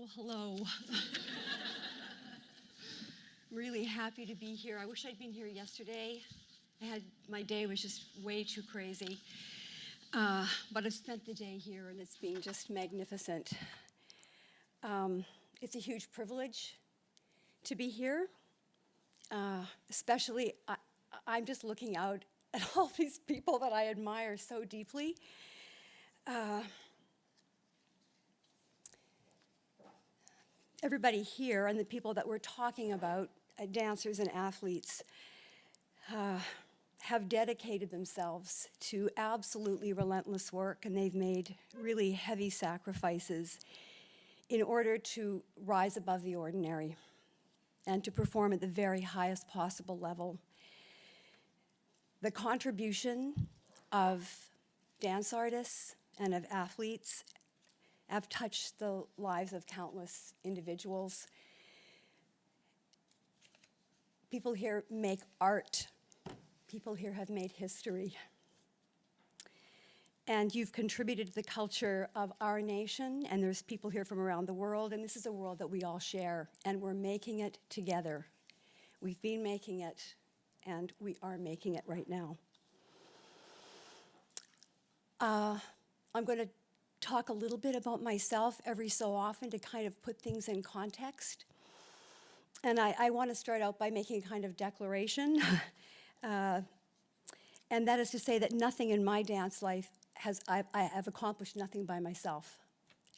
Well, hello. I'm really happy to be here. I wish I'd been here yesterday. My day was just way too crazy. But I've spent the day here and it's been just magnificent. It's a huge privilege to be here. Especially, I'm just looking out at all these people that I admire so deeply. Everybody here and the people that we're talking about, dancers and athletes, have dedicated themselves to absolutely relentless work, and they've made really heavy sacrifices in order to rise above the ordinary and to perform at the very highest possible level. The contribution of dance artists and of athletes have touched the lives of countless individuals. People here make art. People here have made history. And you've contributed to the culture of our nation, and there's people here from around the world, and this is a world that we all share, and we're making it together. We've been making it, and we are making it right now. I'm going to talk a little bit about myself every so often to kind of put things in context. And I want to start out by making a kind of declaration. And that is to say that nothing in my dance life I have accomplished nothing by myself.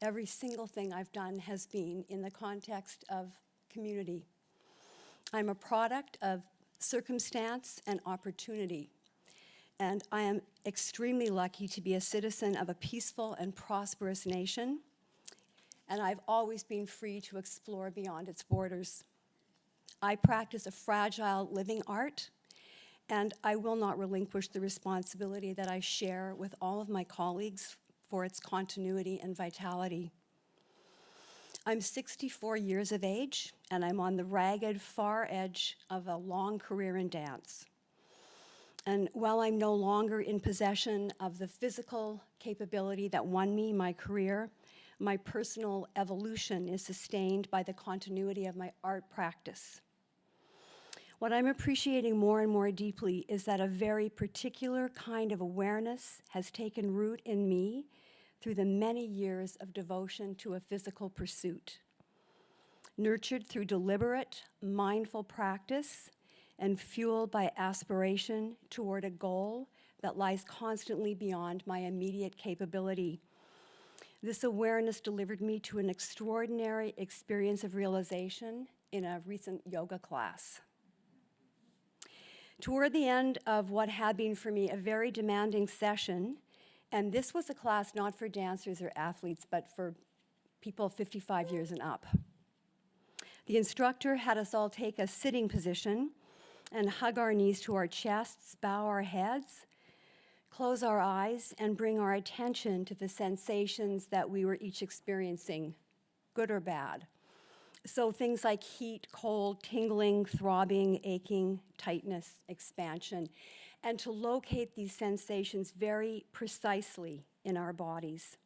Every single thing I've done has been in the context of community. I'm a product of circumstance and opportunity. And I am extremely lucky to be a citizen of a peaceful and prosperous nation. And I've always been free to explore beyond its borders. I practice a fragile living art, and I will not relinquish the responsibility that I share with all of my colleagues for its continuity and vitality. I'm 64 years of age, and I'm on the ragged far edge of a long career in dance. And while I'm no longer in possession of the physical capability that won me my career, my personal evolution is sustained by the continuity of my art practice. What I'm appreciating more and more deeply is that a very particular kind of awareness has taken root in me through the many years of devotion to a physical pursuit. Nurtured through deliberate, mindful practice and fueled by aspiration toward a goal that lies constantly beyond my immediate capability. This awareness delivered me to an extraordinary experience of realization in a recent yoga class. Toward the end of what had been for me a very demanding session, and this was a class not for dancers or athletes, but for people 55 years and up. The instructor had us all take a sitting position and hug our knees to our chests, bow our heads, close our eyes, and bring our attention to the sensations that we were each experiencing, good or bad. So things like heat, cold, tingling, throbbing, aching, tightness, expansion, and to locate these sensations very precisely in our bodies.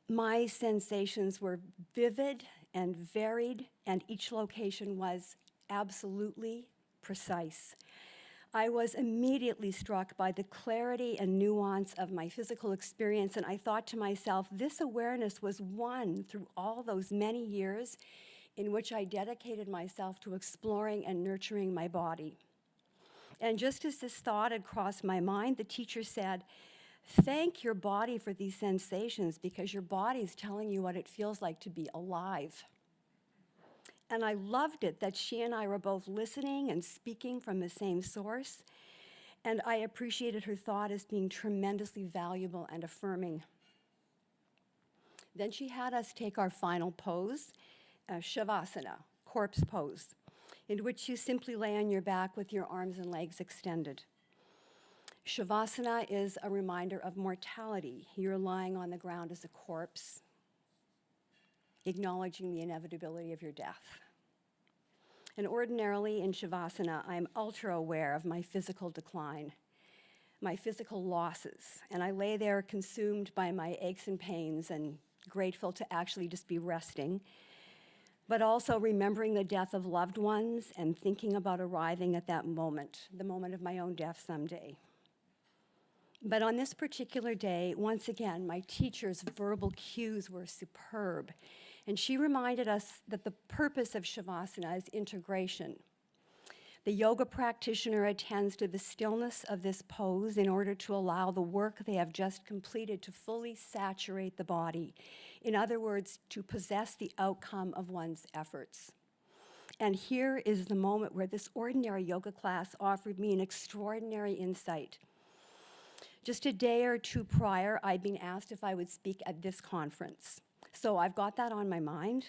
My sensations were vivid and varied, and each location was absolutely precise. I was immediately struck by the clarity and nuance of my physical experience, and I thought to myself, this awareness was won through all those many years in which I dedicated myself to exploring and nurturing my body. And just as this thought had crossed my mind, the teacher said, thank your body for these sensations because your body is telling you what it feels like to be alive. And I loved it that she and I were both listening and speaking from the same source, and I appreciated her thought as being tremendously valuable and affirming. Then she had us take our final pose, Shavasana, corpse pose, in which you simply lay on your back with your arms and legs extended. Shavasana is a reminder of mortality. You're lying on the ground as a corpse, acknowledging the inevitability of your death. And ordinarily in Shavasana, I'm ultra aware of my physical decline, my physical losses, and I lay there consumed by my aches and pains and grateful to actually just be resting, but also remembering the death of loved ones and thinking about arriving at that moment, the moment of my own death someday. But on this particular day, once again, my teacher's verbal cues were superb, and she reminded us that the purpose of Shavasana is integration. The yoga practitioner attends to the stillness of this pose in order to allow the work they have just completed to fully saturate the body. In other words, to possess the outcome of one's efforts. And here is the moment where this ordinary yoga class offered me an extraordinary insight. Just a day or two prior, I'd been asked if I would speak at this conference. So I've got that on my mind.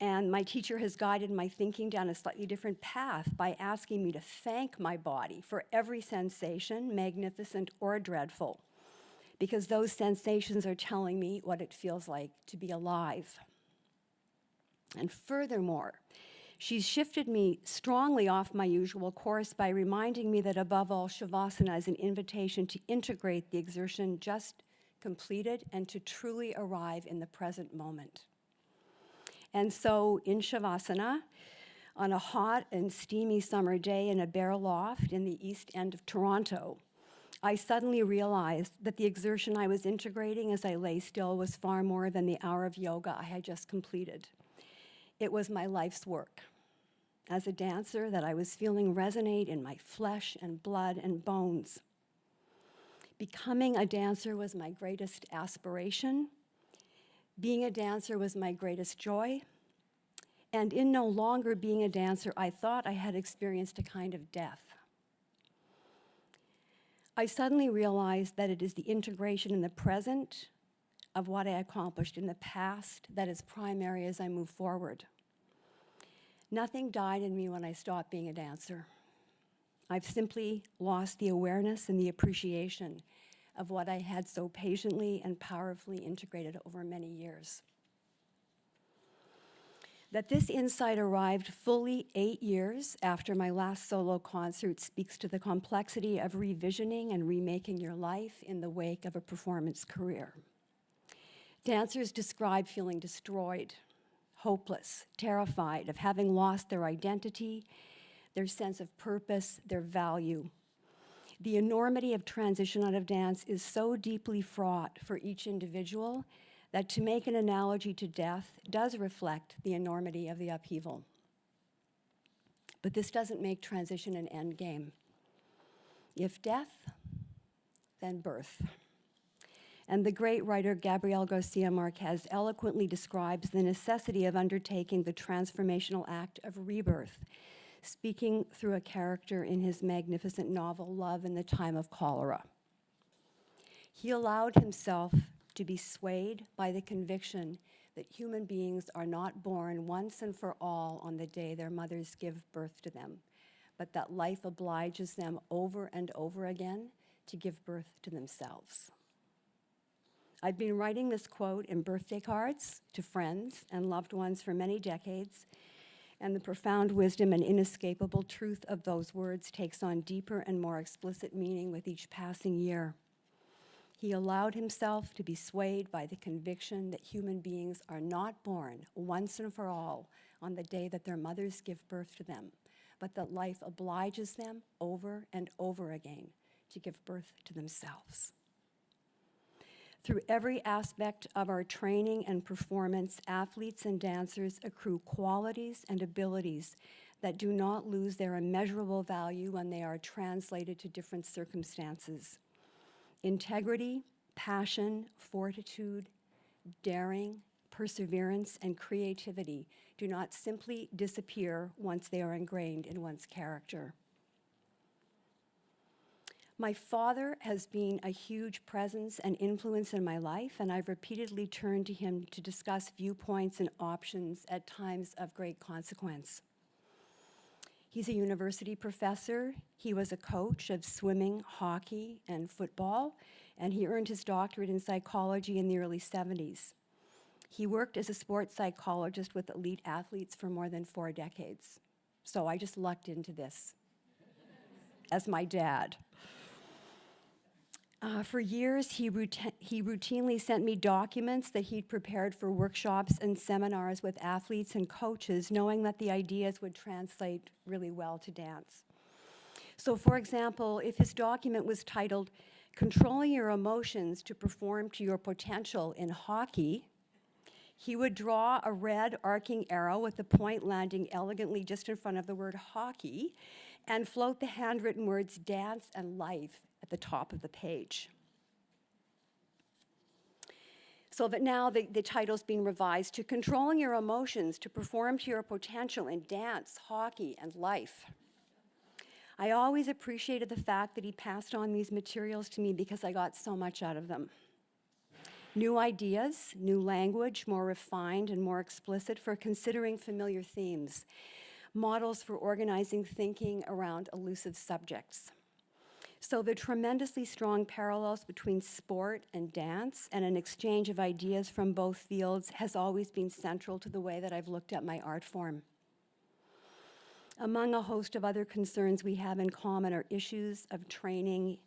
And my teacher has guided my thinking down a slightly different path by asking me to thank my body for every sensation, magnificent or dreadful, because those sensations are telling me what it feels like to be alive. And furthermore, she's shifted me strongly off my usual course by reminding me that above all, Shavasana is an invitation to integrate the exertion just completed and to truly arrive in the present moment. And so in Shavasana, on a hot and steamy summer day in a bare loft in the east end of Toronto, I suddenly realized that the exertion I was integrating as I lay still was far more than the hour of yoga I had just completed. It was my life's work as a dancer that I was feeling resonate in my flesh and blood and bones. Becoming a dancer was my greatest aspiration. Being a dancer was my greatest joy. And in no longer being a dancer, I thought I had experienced a kind of death. I suddenly realized that it is the integration in the present of what I accomplished in the past that is primary as I move forward. Nothing died in me when I stopped being a dancer. I've simply lost the awareness and the appreciation of what I had so patiently and powerfully integrated over many years. That this insight arrived fully 8 years after my last solo concert speaks to the complexity of revisioning and remaking your life in the wake of a performance career. Dancers describe feeling destroyed, hopeless, terrified of having lost their identity, their sense of purpose, their value. The enormity of transition out of dance is so deeply fraught for each individual that to make an analogy to death does reflect the enormity of the upheaval. But this doesn't make transition an end game. If death, then birth. And the great writer Gabriel Garcia Marquez eloquently describes the necessity of undertaking the transformational act of rebirth, speaking through a character in his magnificent novel, Love in the Time of Cholera. He allowed himself to be swayed by the conviction that human beings are not born once and for all on the day their mothers give birth to them, but that life obliges them over and over again to give birth to themselves. I'd been writing this quote in birthday cards to friends and loved ones for many decades, and the profound wisdom and inescapable truth of those words takes on deeper and more explicit meaning with each passing year. He allowed himself to be swayed by the conviction that human beings are not born once and for all on the day that their mothers give birth to them, but that life obliges them over and over again to give birth to themselves. Through every aspect of our training and performance, athletes and dancers accrue qualities and abilities that do not lose their immeasurable value when they are translated to different circumstances. Integrity, passion, fortitude, daring, perseverance, and creativity do not simply disappear once they are ingrained in one's character. My father has been a huge presence and influence in my life, and I've repeatedly turned to him to discuss viewpoints and options at times of great consequence. He's a university professor. He was a coach of swimming, hockey, and football, and he earned his doctorate in psychology in the early 70s. He worked as a sports psychologist with elite athletes for more than 4 decades. So I just lucked into this as my dad. For years, he routinely sent me documents that he'd prepared for workshops and seminars with athletes and coaches, knowing that the ideas would translate really well to dance. So, for example, if his document was titled, "Controlling Your Emotions to Perform to Your Potential in Hockey," he would draw a red arcing arrow with the point landing elegantly just in front of the word hockey and float the handwritten words dance and life at the top of the page. So that now the title's being revised to "Controlling Your Emotions to Perform to Your Potential in Dance, Hockey, and Life." I always appreciated the fact that he passed on these materials to me because I got so much out of them. New ideas, new language, more refined and more explicit for considering familiar themes, models for organizing thinking around elusive subjects. So the tremendously strong parallels between sport and dance and an exchange of ideas from both fields has always been central to the way that I've looked at my art form. Among a host of other concerns we have in common are issues of training,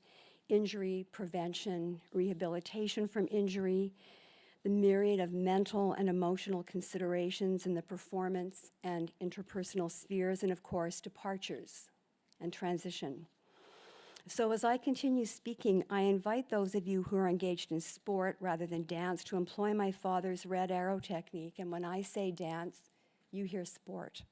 injury prevention, rehabilitation from injury, the myriad of mental and emotional considerations in the performance and interpersonal spheres, and of course, departures and transition. So as I continue speaking, I invite those of you who are engaged in sport rather than dance to employ my father's red arrow technique, and when I say dance, you hear sport.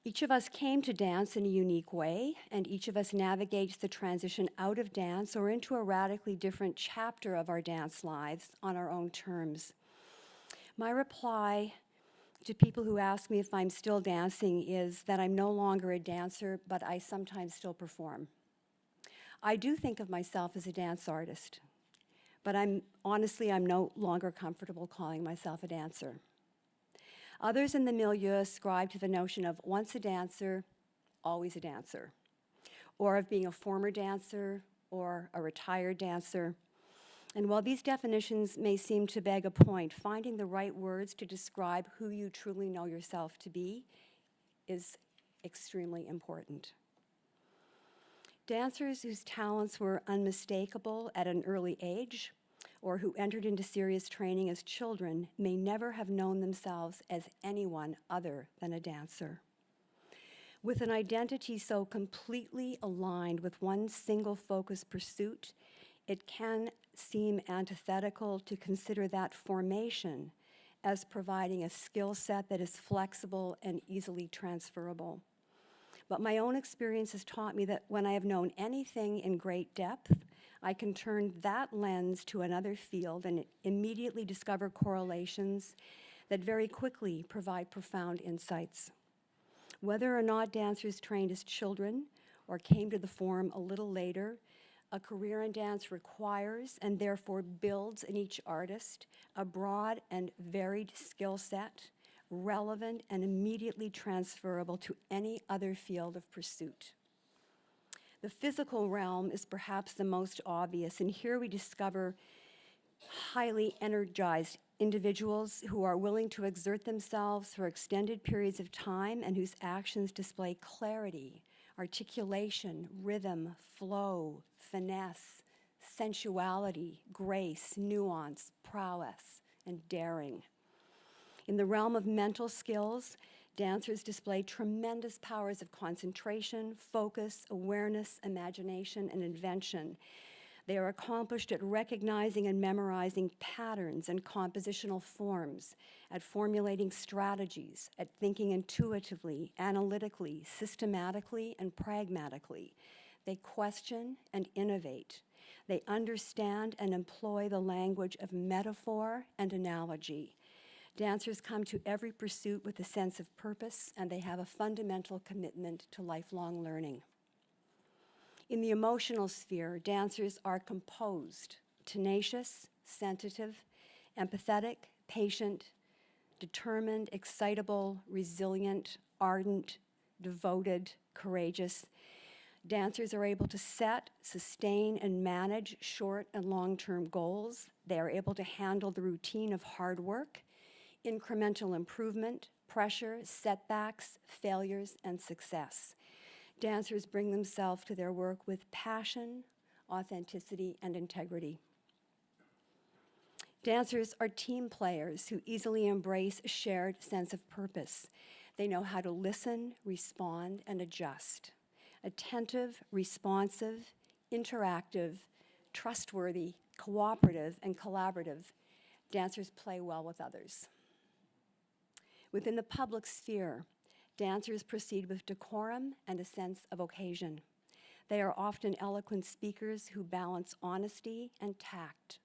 Each of us came to dance in a unique way, and each of us navigates the transition out of dance or into a radically different chapter of our dance lives on our own terms. My reply to people who ask me if I'm still dancing is that I'm no longer a dancer, but I sometimes still perform. I do think of myself as a dance artist, but I'm no longer comfortable calling myself a dancer. Others in the milieu ascribe to the notion of once a dancer, always a dancer, or of being a former dancer or a retired dancer. And while these definitions may seem to beg a point, finding the right words to describe who you truly know yourself to be is extremely important. Dancers whose talents were unmistakable at an early age or who entered into serious training as children may never have known themselves as anyone other than a dancer. With an identity so completely aligned with one single focused pursuit, it can seem antithetical to consider that formation as providing a skill set that is flexible and easily transferable. But my own experience has taught me that when I have known anything in great depth, I can turn that lens to another field and immediately discover correlations that very quickly provide profound insights. Whether or not dancers trained as children or came to the form a little later, a career in dance requires and therefore builds in each artist a broad and varied skill set, relevant and immediately transferable to any other field of pursuit. The physical realm is perhaps the most obvious, and here we discover highly energized individuals who are willing to exert themselves for extended periods of time and whose actions display clarity, articulation, rhythm, flow, finesse, sensuality, grace, nuance, prowess, and daring. In the realm of mental skills, dancers display tremendous powers of concentration, focus, awareness, imagination, and invention. They are accomplished at recognizing and memorizing patterns and compositional forms, at formulating strategies, at thinking intuitively, analytically, systematically, and pragmatically. They question and innovate. They understand and employ the language of metaphor and analogy. Dancers come to every pursuit with a sense of purpose, and they have a fundamental commitment to lifelong learning. In the emotional sphere, dancers are composed, tenacious, sensitive, empathetic, patient, determined, excitable, resilient, ardent, devoted, courageous. Dancers are able to set, sustain, and manage short and long-term goals. They are able to handle the routine of hard work, incremental improvement, pressure, setbacks, failures, and success. Dancers bring themselves to their work with passion, authenticity, and integrity. Dancers are team players who easily embrace a shared sense of purpose. They know how to listen, respond, and adjust. Attentive, responsive, interactive, trustworthy, cooperative, and collaborative, dancers play well with others. Within the public sphere, dancers proceed with decorum and a sense of occasion. They are often eloquent speakers who balance honesty and tact.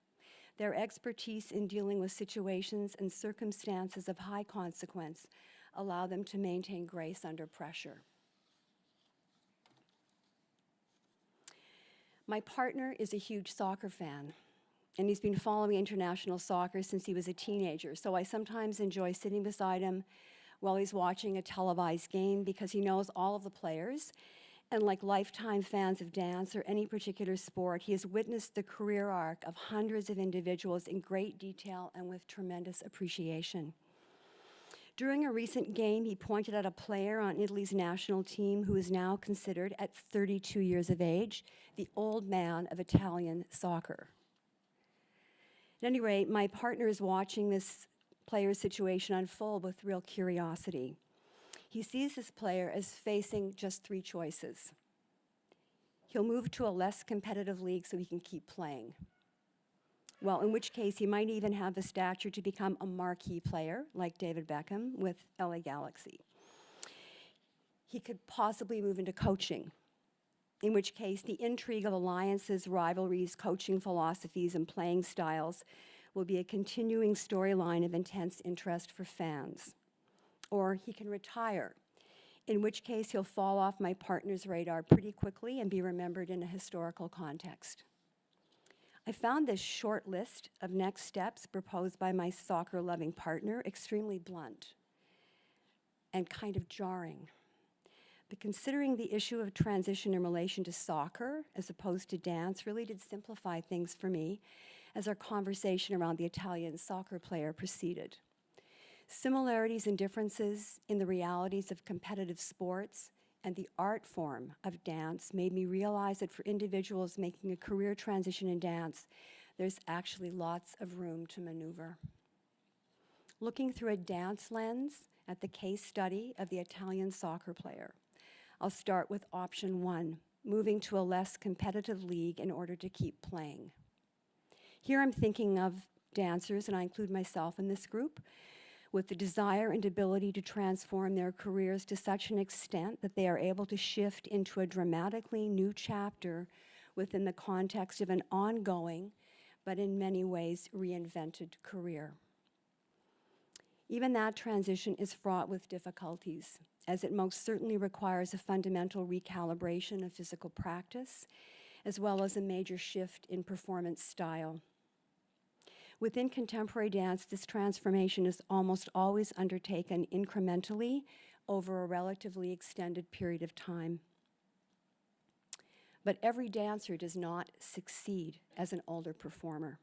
Their expertise in dealing with situations and circumstances of high consequence allow them to maintain grace under pressure. My partner is a huge soccer fan, and he's been following international soccer since he was a teenager, so I sometimes enjoy sitting beside him while he's watching a televised game because he knows all of the players, and like lifetime fans of dance or any particular sport, he has witnessed the career arc of hundreds of individuals in great detail and with tremendous appreciation. During a recent game, he pointed out a player on Italy's national team who is now considered, at 32 years of age, the old man of Italian soccer. At any rate, my partner is watching this player's situation unfold with real curiosity. He sees this player as facing just three choices. He'll move to a less competitive league so he can keep playing. Well, in which case he might even have the stature to become a marquee player, like David Beckham with LA Galaxy. He could possibly move into coaching, in which case the intrigue of alliances, rivalries, coaching philosophies, and playing styles will be a continuing storyline of intense interest for fans. Or he can retire, in which case he'll fall off my partner's radar pretty quickly and be remembered in a historical context. I found this short list of next steps proposed by my soccer-loving partner extremely blunt and kind of jarring. But considering the issue of transition in relation to soccer as opposed to dance really did simplify things for me as our conversation around the Italian soccer player proceeded. Similarities and differences in the realities of competitive sports and the art form of dance made me realize that for individuals making a career transition in dance, there's actually lots of room to maneuver. Looking through a dance lens at the case study of the Italian soccer player, I'll start with option one, moving to a less competitive league in order to keep playing. Here I'm thinking of dancers, and I include myself in this group, with the desire and ability to transform their careers to such an extent that they are able to shift into a dramatically new chapter within the context of an ongoing, but in many ways reinvented career. Even that transition is fraught with difficulties, as it most certainly requires a fundamental recalibration of physical practice, as well as a major shift in performance style. Within contemporary dance, this transformation is almost always undertaken incrementally over a relatively extended period of time. But every dancer does not succeed as an older performer.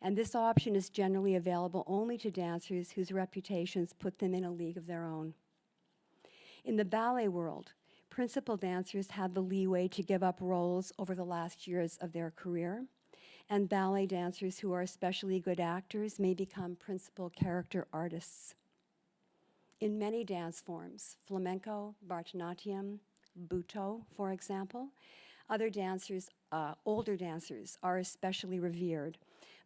And this option is generally available only to dancers whose reputations put them in a league of their own. In the ballet world, principal dancers have the leeway to give up roles over the last years of their career, and ballet dancers who are especially good actors may become principal character artists. In many dance forms, flamenco, Bharatanatyam, Buto, for example, older dancers are especially revered.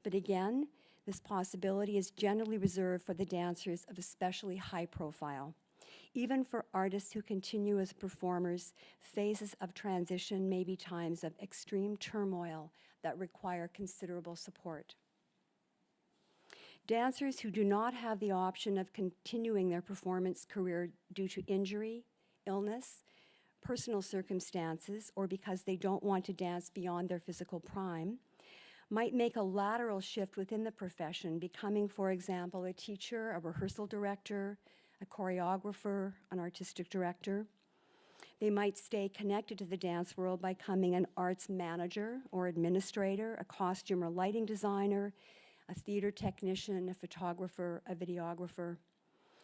But again, this possibility is generally reserved for the dancers of especially high profile. Even for artists who continue as performers, phases of transition may be times of extreme turmoil that require considerable support. Dancers who do not have the option of continuing their performance career due to injury, illness, personal circumstances, or because they don't want to dance beyond their physical prime, might make a lateral shift within the profession, becoming, for example, a teacher, a rehearsal director, a choreographer, an artistic director. They might stay connected to the dance world by becoming an arts manager or administrator, a costume or lighting designer, a theater technician, a photographer, a videographer.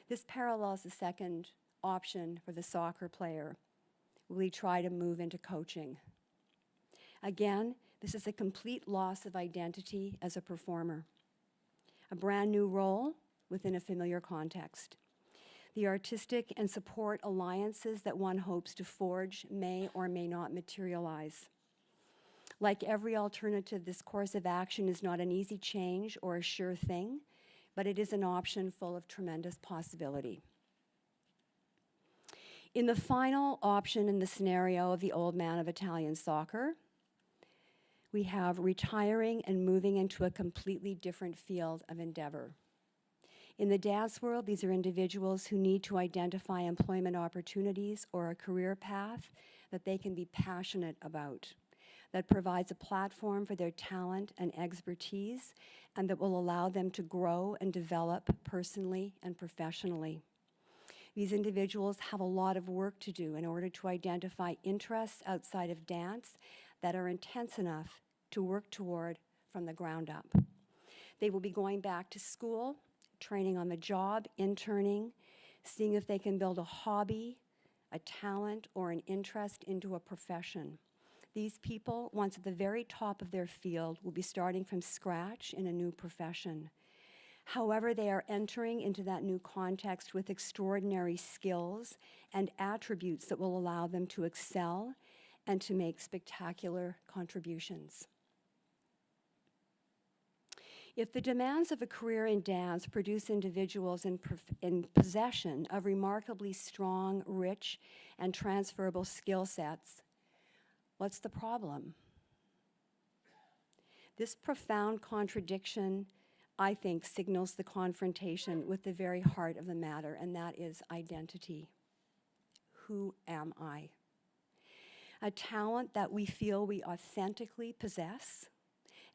This parallels the second option for the soccer player, will he try to move into coaching? Again, this is a complete loss of identity as a performer. A brand new role within a familiar context. The artistic and support alliances that one hopes to forge may or may not materialize. Like every alternative, this course of action is not an easy change or a sure thing, but it is an option full of tremendous possibility. In the final option in the scenario of the old man of Italian soccer, we have retiring and moving into a completely different field of endeavor. In the dance world, these are individuals who need to identify employment opportunities or a career path that they can be passionate about, that provides a platform for their talent and expertise, and that will allow them to grow and develop personally and professionally. These individuals have a lot of work to do in order to identify interests outside of dance that are intense enough to work toward from the ground up. They will be going back to school, training on the job, interning, seeing if they can build a hobby, a talent, or an interest into a profession. These people, once at the very top of their field, will be starting from scratch in a new profession. However, they are entering into that new context with extraordinary skills and attributes that will allow them to excel and to make spectacular contributions. If the demands of a career in dance produce individuals in possession of remarkably strong, rich, and transferable skill sets, what's the problem? This profound contradiction, I think, signals the confrontation with the very heart of the matter, and that is identity. Who am I? A talent that we feel we authentically possess,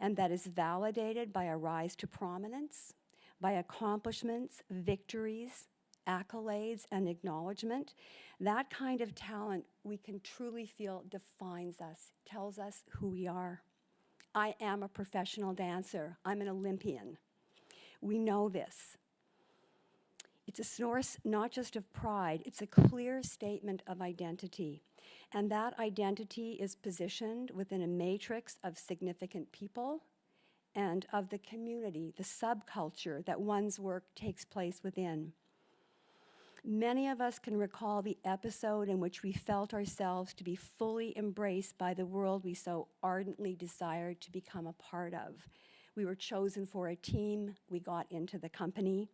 and that is validated by a rise to prominence, by accomplishments, victories, accolades, and acknowledgement. That kind of talent we can truly feel defines us, tells us who we are. I am a professional dancer. I'm an Olympian. We know this. It's a source not just of pride, it's a clear statement of identity. And that identity is positioned within a matrix of significant people and of the community, the subculture that one's work takes place within. Many of us can recall the episode in which we felt ourselves to be fully embraced by the world we so ardently desired to become a part of. We were chosen for a team, we got into the company.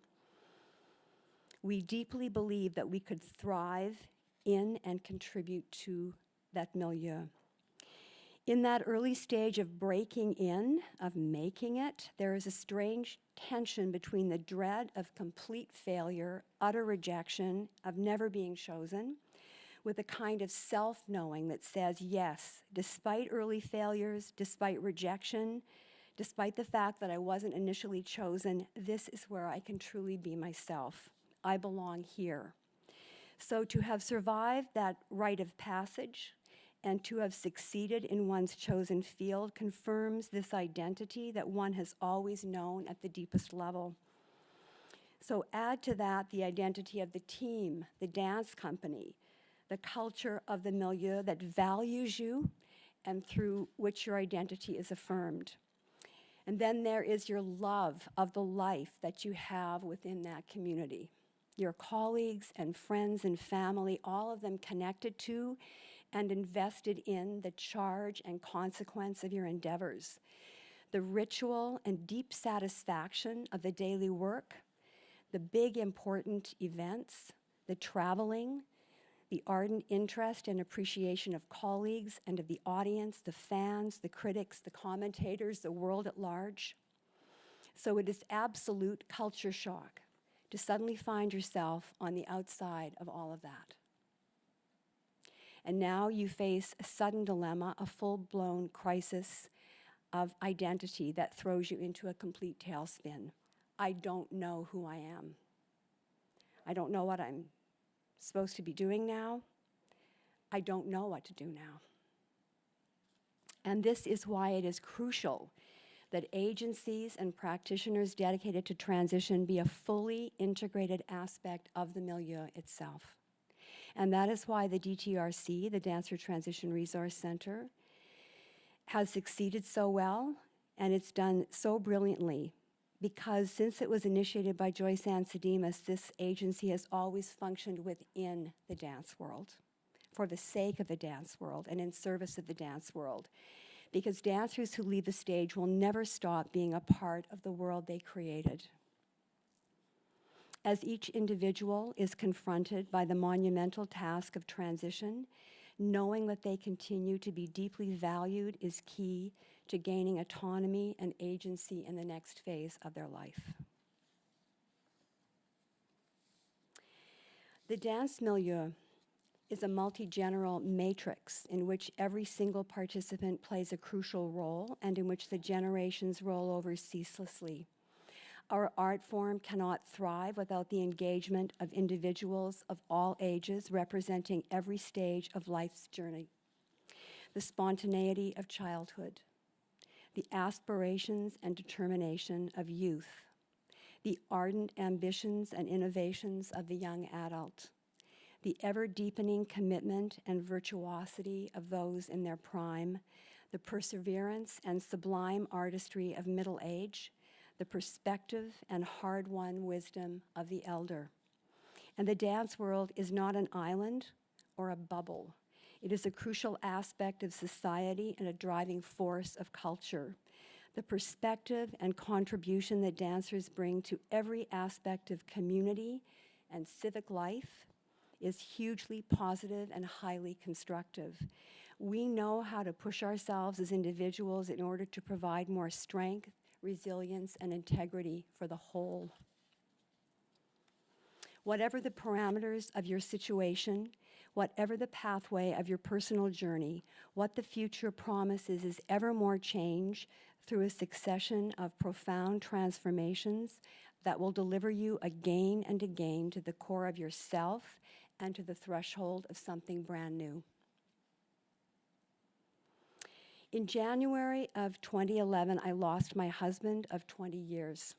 We deeply believed that we could thrive in and contribute to that milieu. In that early stage of breaking in, of making it, there is a strange tension between the dread of complete failure, utter rejection, of never being chosen, with a kind of self-knowing that says, yes, despite early failures, despite rejection, despite the fact that I wasn't initially chosen, this is where I can truly be myself. I belong here. So to have survived that rite of passage and to have succeeded in one's chosen field confirms this identity that one has always known at the deepest level. So add to that the identity of the team, the dance company, the culture of the milieu that values you and through which your identity is affirmed. And then there is your love of the life that you have within that community. Your colleagues and friends and family, all of them connected to and invested in the charge and consequence of your endeavors. The ritual and deep satisfaction of the daily work, the big important events, the traveling, the ardent interest and appreciation of colleagues and of the audience, the fans, the critics, the commentators, the world at large. So it is absolute culture shock to suddenly find yourself on the outside of all of that. And now you face a sudden dilemma, a full-blown crisis of identity that throws you into a complete tailspin. I don't know who I am. I don't know what I'm supposed to be doing now. I don't know what to do now. And this is why it is crucial that agencies and practitioners dedicated to transition be a fully integrated aspect of the milieu itself. And that is why the DTRC, the Dancer Transition Resource Center, has succeeded so well, and it's done so brilliantly, because since it was initiated by Joyce Ann Sedemus, this agency has always functioned within the dance world, for the sake of the dance world and in service of the dance world, because dancers who leave the stage will never stop being a part of the world they created. As each individual is confronted by the monumental task of transition, knowing that they continue to be deeply valued is key to gaining autonomy and agency in the next phase of their life. The dance milieu is a multi-general matrix in which every single participant plays a crucial role and in which the generations roll over ceaselessly. Our art form cannot thrive without the engagement of individuals of all ages representing every stage of life's journey. The spontaneity of childhood, the aspirations and determination of youth, the ardent ambitions and innovations of the young adult, the ever-deepening commitment and virtuosity of those in their prime, the perseverance and sublime artistry of middle age, the perspective and hard-won wisdom of the elder. And the dance world is not an island or a bubble. It is a crucial aspect of society and a driving force of culture. The perspective and contribution that dancers bring to every aspect of community and civic life is hugely positive and highly constructive. We know how to push ourselves as individuals in order to provide more strength, resilience, and integrity for the whole. Whatever the parameters of your situation, whatever the pathway of your personal journey, what the future promises is ever more change through a succession of profound transformations that will deliver you again and again to the core of yourself and to the threshold of something brand new. In January of 2011, I lost my husband of 20 years.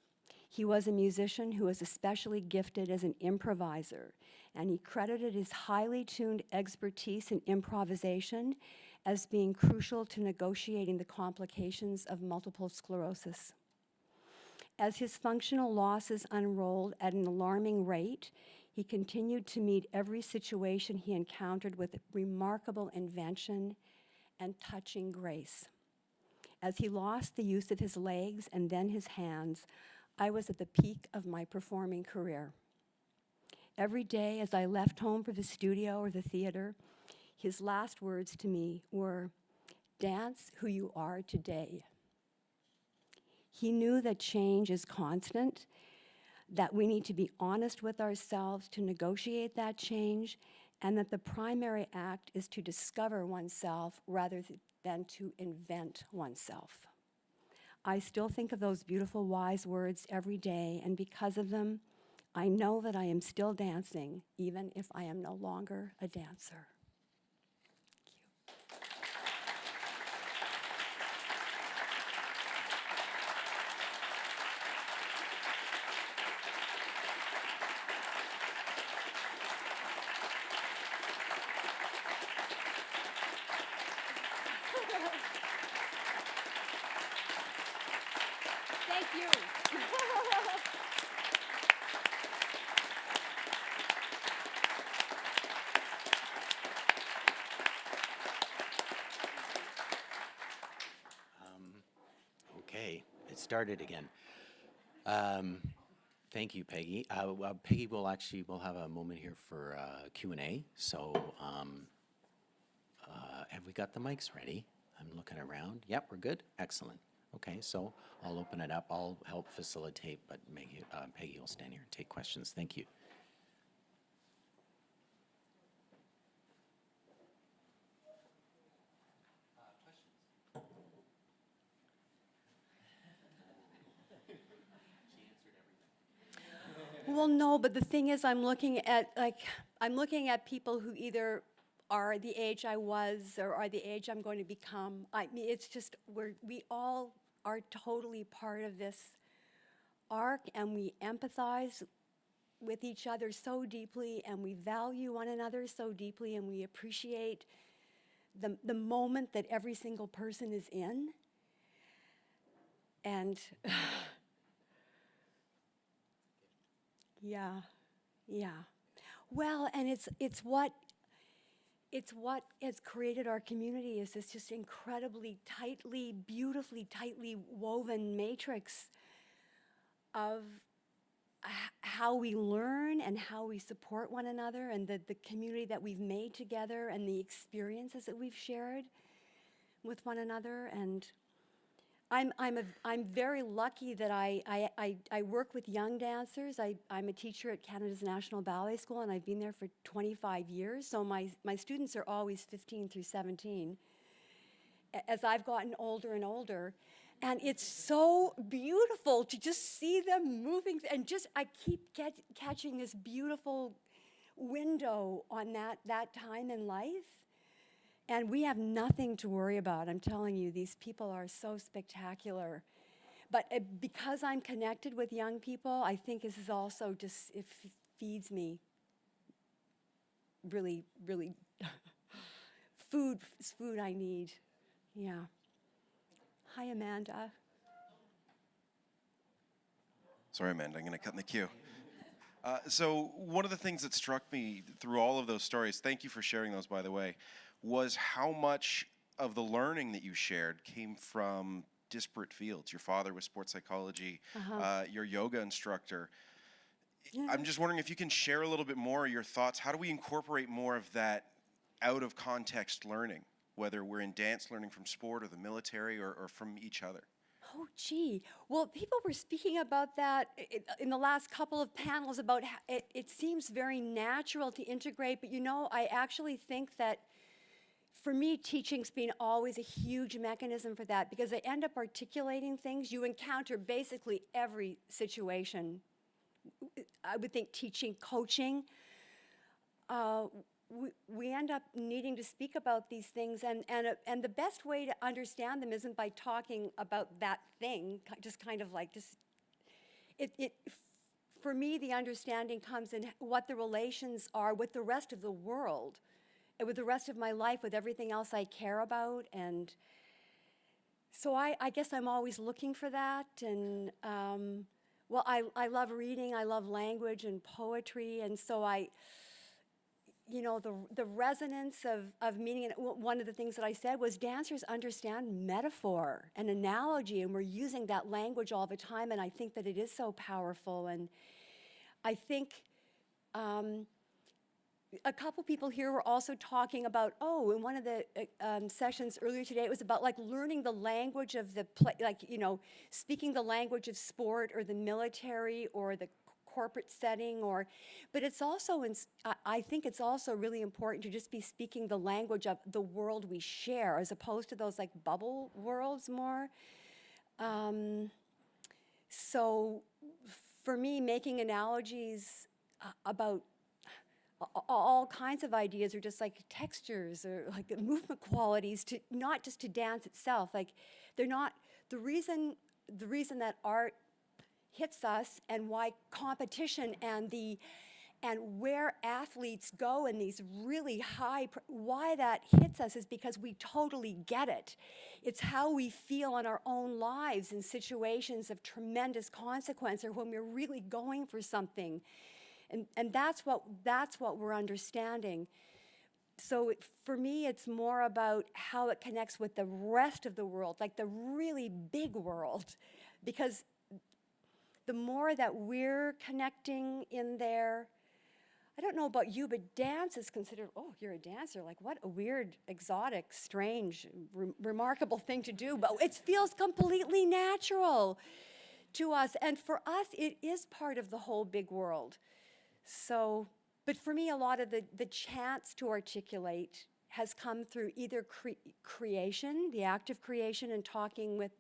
He was a musician who was especially gifted as an improviser, and he credited his highly tuned expertise in improvisation as being crucial to negotiating the complications of multiple sclerosis. As his functional losses unrolled at an alarming rate, he continued to meet every situation he encountered with remarkable invention and touching grace. As he lost the use of his legs and then his hands, I was at the peak of my performing career. Every day as I left home for the studio or the theater, his last words to me were, "Dance who you are today." He knew that change is constant, that we need to be honest with ourselves to negotiate that change, and that the primary act is to discover oneself rather than to invent oneself. I still think of those beautiful, wise words every day, and because of them, I know that I am still dancing, even if I am no longer a dancer. Thank you. Okay, it started again. Thank you, Peggy. Peggy will we'll have a moment here for Q&A. So have we got the mics ready? I'm looking around. Yep, we're good. Excellent. Okay, so I'll open it up. I'll help facilitate, but Peggy will stand here and take questions. Thank you. Well, no, but the thing is, I'm looking at people who either are the age I was or are the age I'm going to become. I mean, it's just, we all are totally part of this arc, and we empathize with each other so deeply, and we value one another so deeply, and we appreciate the moment that every single person is in. And yeah, yeah. Well, and it's what has created our community, is this just incredibly tightly, beautifully tightly woven matrix of how we learn and how we support one another, and the community that we've made together, and the experiences that we've shared with one another. And I'm very lucky that I work with young dancers. I'm a teacher at Canada's National Ballet School, and I've been there for 25 years. So my students are always 15 through 17. As I've gotten older and older, and it's so beautiful to just see them moving, and just I keep catching this beautiful window on that time in life. And we have nothing to worry about. I'm telling you, these people are so spectacular. But because I'm connected with young people, I think this is also just, it feeds me really, really food I need. Yeah. Hi, Amanda. Sorry, Amanda, I'm going to cut in the queue. So one of the things that struck me through all of those stories, thank you for sharing those, by the way, was how much of the learning that you shared came from disparate fields. Your father was sports psychology, your yoga instructor. Yeah. I'm just wondering if you can share a little bit more of your thoughts. How do we incorporate more of that out of context learning, whether we're in dance learning from sport or the military or from each other? Oh, gee. Well, people were speaking about that in the last couple of panels, about how it seems very natural to integrate, but I actually think that for me, teaching's been always a huge mechanism for that, because I end up articulating things. You encounter basically every situation. I would think teaching, coaching, we end up needing to speak about these things, and the best way to understand them isn't by talking about that thing, just kind of like for me, the understanding comes in what the relations are with the rest of the world, and with the rest of my life, with everything else I care about. And so I guess I'm always looking for that. And well, I love reading, I love language and poetry, and so the resonance of meaning. And one of the things that I said was, dancers understand metaphor and analogy, and we're using that language all the time, and I think that it is so powerful. And I think a couple people here were also talking about, in one of the sessions earlier today, it was about like learning the language of the play, speaking the language of sport or the military or the corporate setting, but it's also, I think it's also really important to just be speaking the language of the world we share, as opposed to those like bubble worlds more. So for me, making analogies about all kinds of ideas, or just like textures or like movement qualities, to not just to dance itself. Like, they're not the reason that art hits us, and why competition and where athletes go in these really why that hits us, is because we totally get it. It's how we feel in our own lives in situations of tremendous consequence, or when we're really going for something. And that's what we're understanding. So for me, it's more about how it connects with the rest of the world, like the really big world. Because the more that we're connecting in there, I don't know about you, but dance is considered, oh, you're a dancer, like what a weird, exotic, strange, remarkable thing to do. But it feels completely natural to us. And for us, it is part of the whole big world. So, but for me, a lot of the chance to articulate has come through either creation, the act of creation, and talking with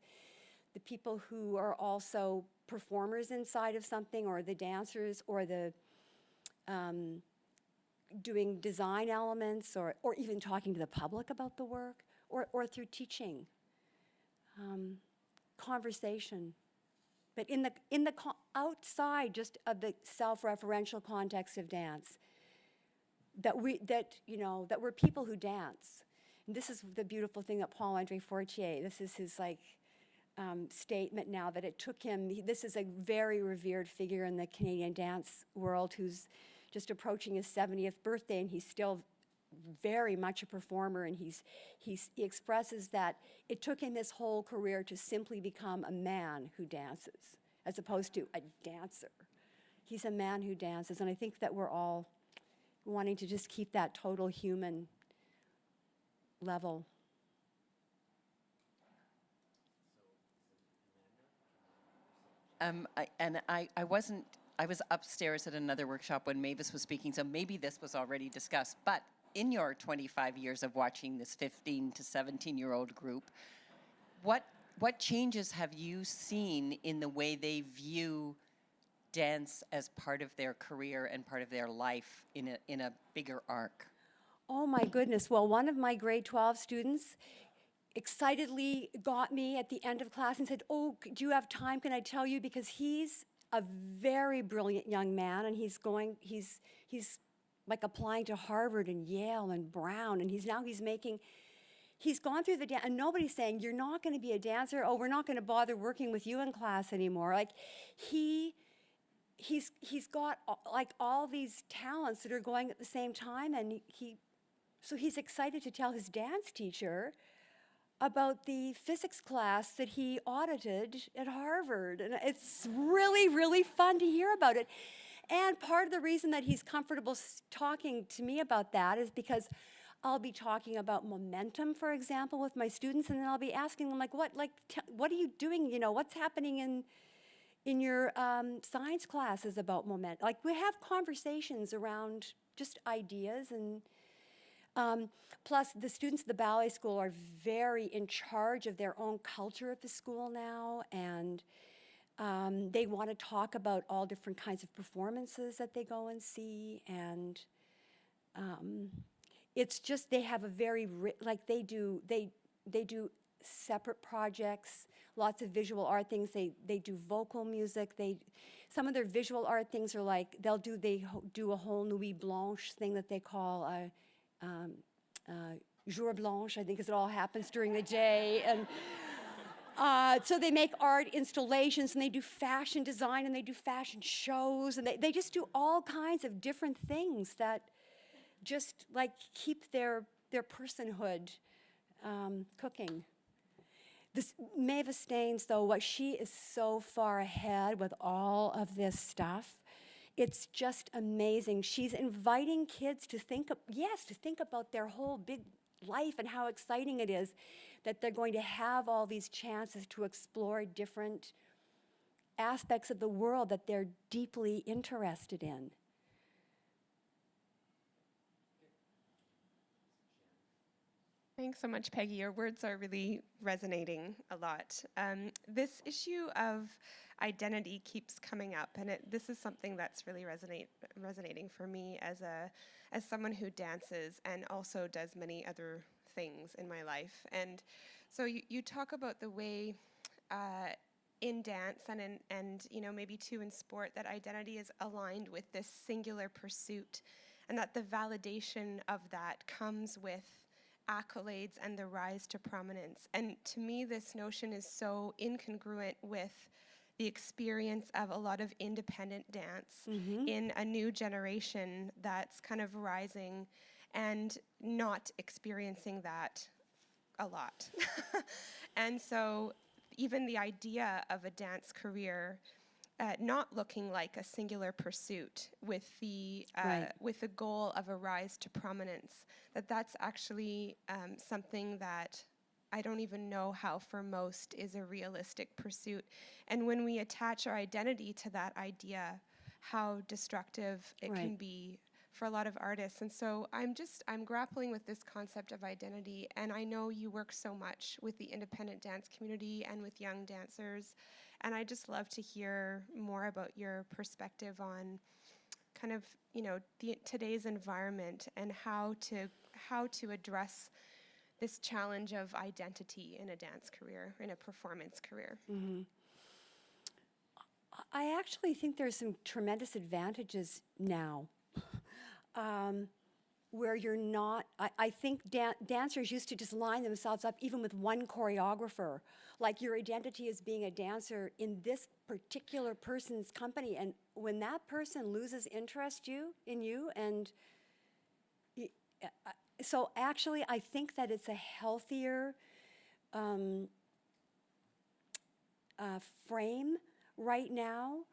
the people who are also performers inside of something, or the dancers, or the doing design elements, or even talking to the public about the work, or through teaching, conversation. But in the outside just of the self-referential context of dance, that we're people who dance. And this is the beautiful thing that Paul-Andre Fortier, this is his statement now, that it took him, this is a very revered figure in the Canadian dance world who's just approaching his 70th birthday, and he's still very much a performer, and he expresses that it took him his whole career to simply become a man who dances, as opposed to a dancer. He's a man who dances, and I think that we're all wanting to just keep that total human level. I wasn't, I was upstairs at another workshop when Mavis was speaking, so maybe this was already discussed, but in your 25 years of watching this 15 to 17-year-old group, what changes have you seen in the way they view dance as part of their career and part of their life in a bigger arc? Oh my goodness. Well, one of my grade 12 students excitedly got me at the end of class and said, "Oh, do you have time? Can I tell you?" Because he's a very brilliant young man, and he's like applying to Harvard and Yale and Brown, and he's gone through the dance, and nobody's saying, "You're not going to be a dancer. Oh, we're not going to bother working with you in class anymore." Like he's got like all these talents that are going at the same time, and so he's excited to tell his dance teacher about the physics class that he audited at Harvard. And it's really, really fun to hear about it. And part of the reason that he's comfortable talking to me about that is because I'll be talking about momentum, for example, with my students, and then I'll be asking them, like, what are you doing? You know, what's happening in your science classes about momentum? Like, we have conversations around just ideas, and plus, the students at the ballet school are very in charge of their own culture at the school now, and they want to talk about all different kinds of performances that they go and see, and it's just they have a very they do separate projects, lots of visual art things. They do vocal music. Some of their visual art things are like they do a whole Nuit Blanche thing that they call a jour blanche, I think, because it all happens during the day. And so they make art installations, and they do fashion design, and they do fashion shows, and they just do all kinds of different things that just like keep their personhood cooking. This Mavis Staines, though, what she is so far ahead with all of this stuff. It's just amazing. She's inviting kids to think about their whole big life and how exciting it is that they're going to have all these chances to explore different aspects of the world that they're deeply interested in. Thanks so much, Peggy. Your words are really resonating a lot. This issue of identity keeps coming up, and this is something that's really resonating for me as someone who dances and also does many other things in my life. And so you talk about the way in dance and maybe too in sport that identity is aligned with this singular pursuit, and that the validation of that comes with accolades and the rise to prominence. And to me, this notion is so incongruent with the experience of a lot of independent dance in a new generation that's kind of rising and not experiencing that a lot. And so even the idea of a dance career not looking like a singular pursuit with the goal of a rise to prominence, that's actually something that I don't even know how for most is a realistic pursuit. And when we attach our identity to that idea, how destructive it can be for a lot of artists. And so I'm grappling with this concept of identity, and I know you work so much with the independent dance community and with young dancers, and I just love to hear more about your perspective on kind of, today's environment and how to address this challenge of identity in a dance career, in a performance career. I actually think there's some tremendous advantages now, where you're not. I think dancers used to just line themselves up even with one choreographer, like your identity as being a dancer in this particular person's company, and when that person loses interest in you, and so actually, I think that it's a healthier frame right now,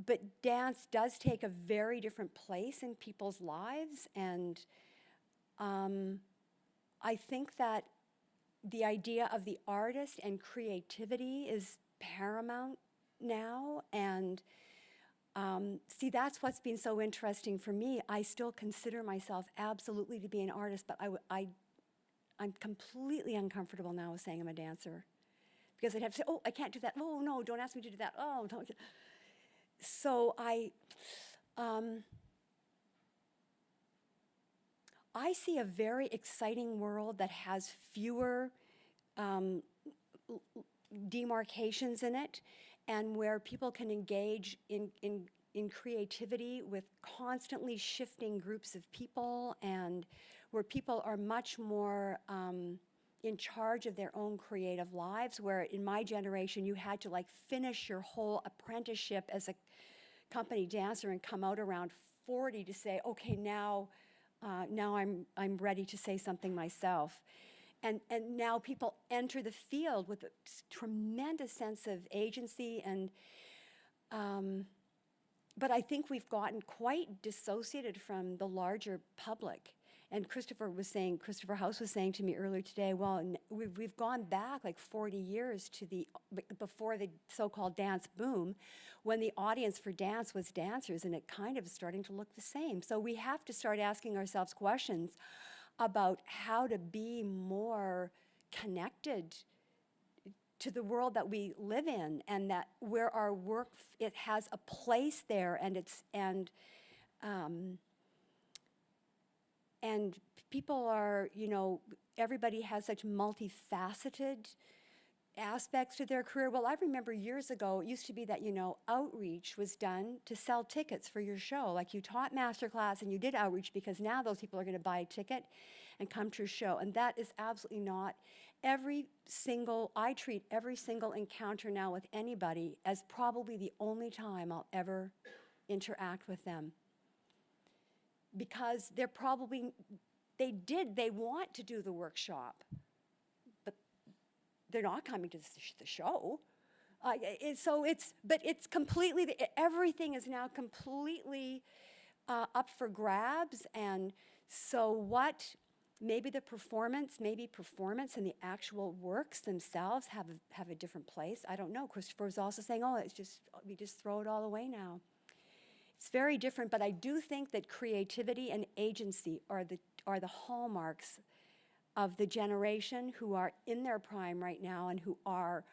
but dance does take a very different place in people's lives, and I think that the idea of the artist and creativity is paramount now, and see, that's what's been so interesting for me. I still consider myself absolutely to be an artist, but I'm completely uncomfortable now with saying I'm a dancer. Because I'd have to say, oh, I can't do that. Oh, no, don't ask me to do that. Oh, don't. So I see a very exciting world that has fewer demarcations in it, and where people can engage in creativity with constantly shifting groups of people, and where people are much more in charge of their own creative lives, where in my generation you had to like finish your whole apprenticeship as a company dancer and come out around 40 to say, okay, now I'm ready to say something myself. And now people enter the field with a tremendous sense of agency, and but I think we've gotten quite dissociated from the larger public. And Christopher House was saying to me earlier today, well, we've gone back like 40 years to before the so-called dance boom, when the audience for dance was dancers, and it kind of is starting to look the same. So we have to start asking ourselves questions about how to be more connected to the world that we live in, and that where our work, it has a place there, and people are, everybody has such multifaceted aspects to their career. Well, I remember years ago, it used to be that, outreach was done to sell tickets for your show. Like you taught masterclass and you did outreach because now those people are going to buy a ticket and come to your show. And that is absolutely not. I treat every single encounter now with anybody as probably the only time I'll ever interact with them. Because they want to do the workshop, but they're not coming to the show. But it's completely, everything is now completely up for grabs. And so maybe performance and the actual works themselves have a different place. I don't know. Christopher was also saying, we just throw it all away now. It's very different, but I do think that creativity and agency are the hallmarks of the generation who are in their prime right now, and who are,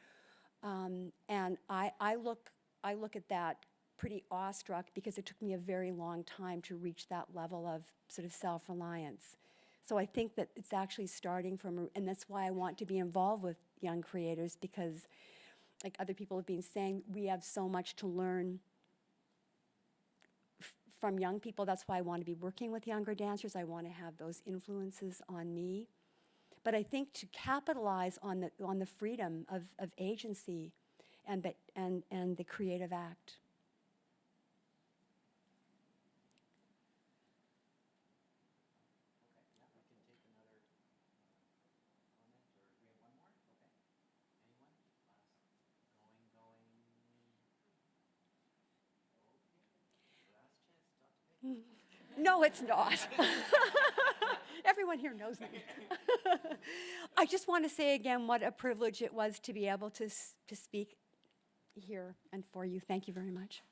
and I look at that pretty awestruck, because it took me a very long time to reach that level of sort of self-reliance. So I think that it's actually starting and that's why I want to be involved with young creators, because like other people have been saying, we have so much to learn from young people. That's why I want to be working with younger dancers. I want to have those influences on me. But I think to capitalize on the freedom of agency and the creative act. No, it's not. Everyone here knows me. I just want to say again what a privilege it was to be able to speak here and for you. Thank you very much.